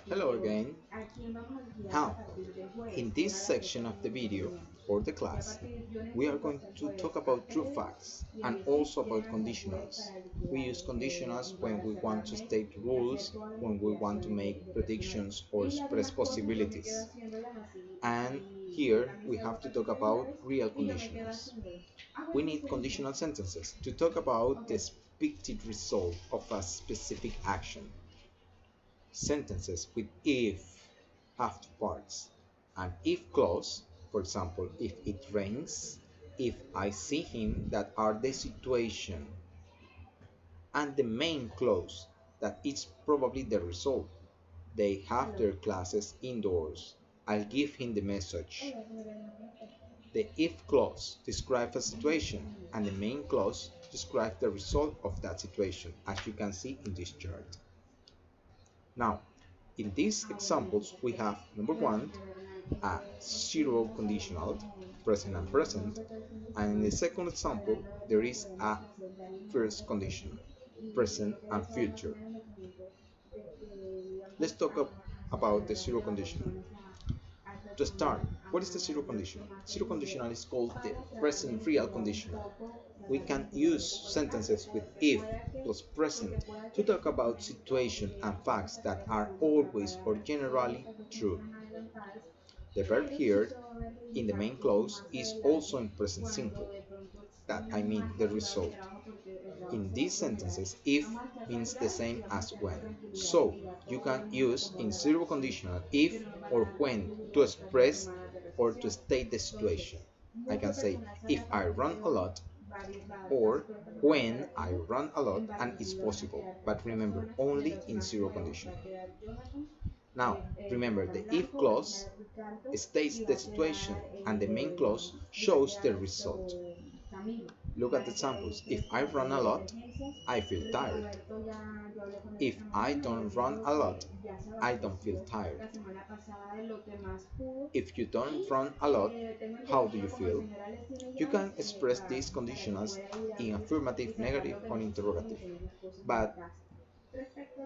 Hello again. Now, in this section of the video or the class, we are going to talk about true facts and also about conditionals. We use conditionals when we want to state rules, when we want to make predictions or express possibilities. And here we have to talk about real conditionals. We need conditional sentences to talk about the expected result of a specific action. Sentences with if have two parts. An if clause, for example, if it rains, if I see him, that are the situation, and the main clause, that is probably the result. They have their classes indoors. I'll give him the message. The if clause describes a situation, and the main clause describes the result of that situation, as you can see in this chart. Now, in these examples, we have number one, a zero conditional, present and present, and in the second example, there is a first conditional, present and future. Let's talk about the zero conditional. To start, what is the zero conditional? Zero conditional is called the present real conditional. We can use sentences with if plus present to talk about situations and facts that are always or generally true. The verb here in the main clause is also in present simple. That I mean the result. In these sentences, if means the same as when. So you can use in zero conditional if or when to express or to state the situation. I can say if I run a lot or when I run a lot and it's possible. But remember, only in zero conditional. Now, remember the if clause states the situation and the main clause shows the result. Look at the examples. If I run a lot, I feel tired. If I don't run a lot, I don't feel tired. If you don't run a lot, how do you feel? You can express these conditionals in affirmative, negative, or interrogative, but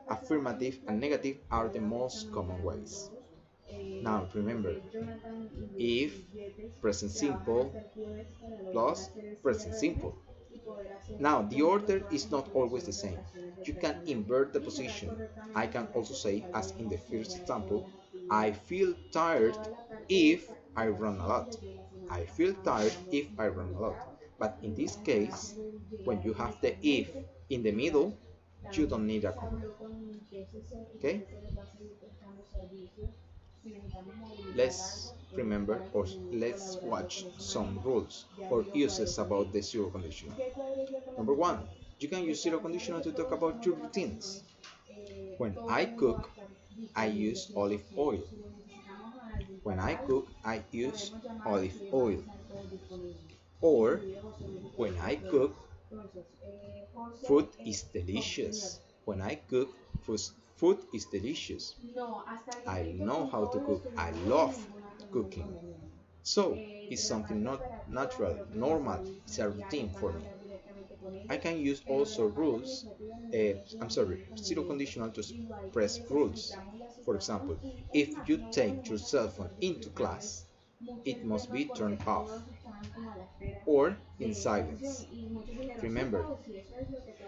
affirmative and negative are the most common ways. Now remember, if present simple plus present simple. Now the order is not always the same. You can invert the position. I can also say, as in the first example, I feel tired if I run a lot. I feel tired if I run a lot. But in this case, when you have the if in the middle, you don't need a comma. Okay? Let's remember or let's watch some rules or uses about the zero conditional. Number one, you can use zero conditional to talk about your routines. When I cook, I use olive oil. When I cook, I use olive oil. Or when I cook, food is delicious. When I cook, food is delicious. I know how to cook. I love cooking. So it's something not natural, normal. It's a routine for me. I can use also rules, zero conditional to express rules. For example, if you take your cell phone into class, it must be turned off or in silence. Remember,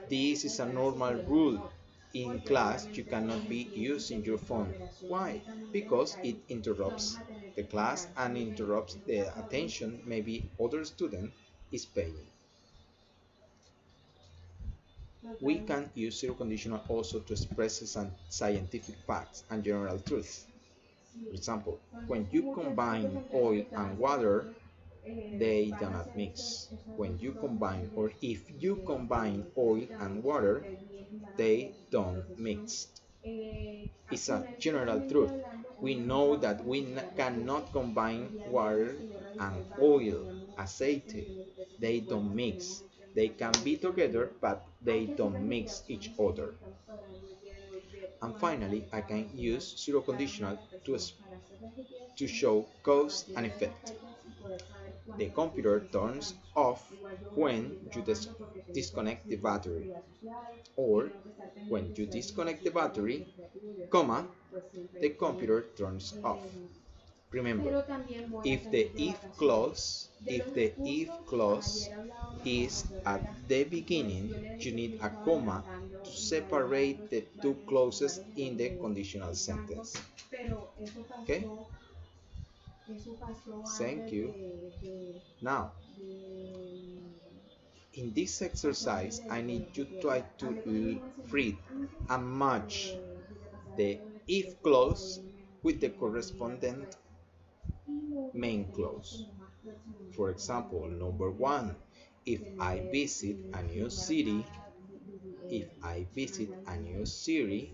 this is a normal rule. In class, you cannot be using your phone. Why? Because it interrupts the class and interrupts the attention maybe other student is paying. We can use zero conditional also to express some scientific facts and general truths. For example, when you combine oil and water, they do not mix. When you combine or if you combine oil and water, they don't mix. It's a general truth. We know that we cannot combine water and oil, aceite. They don't mix. They can be together, but they don't mix each other. And finally, I can use zero conditional to show cause and effect. The computer turns off when you disconnect the battery, or When you disconnect the battery, comma, the computer turns off. Remember, if the if clause is at the beginning, you need a comma to separate the two clauses in the conditional sentence. Okay? Thank you. Now, in this exercise, I need you to try to read and match the if clause with the corresponding main clause. For example, number one, if I visit a new city, if I visit a new city,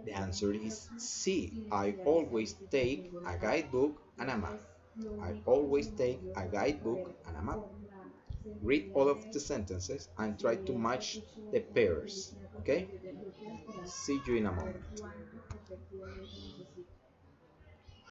the answer is C. I always take a guidebook and a map. I always take a guidebook and a map. Read all of the sentences and try to match the pairs. Okay? See you in a moment.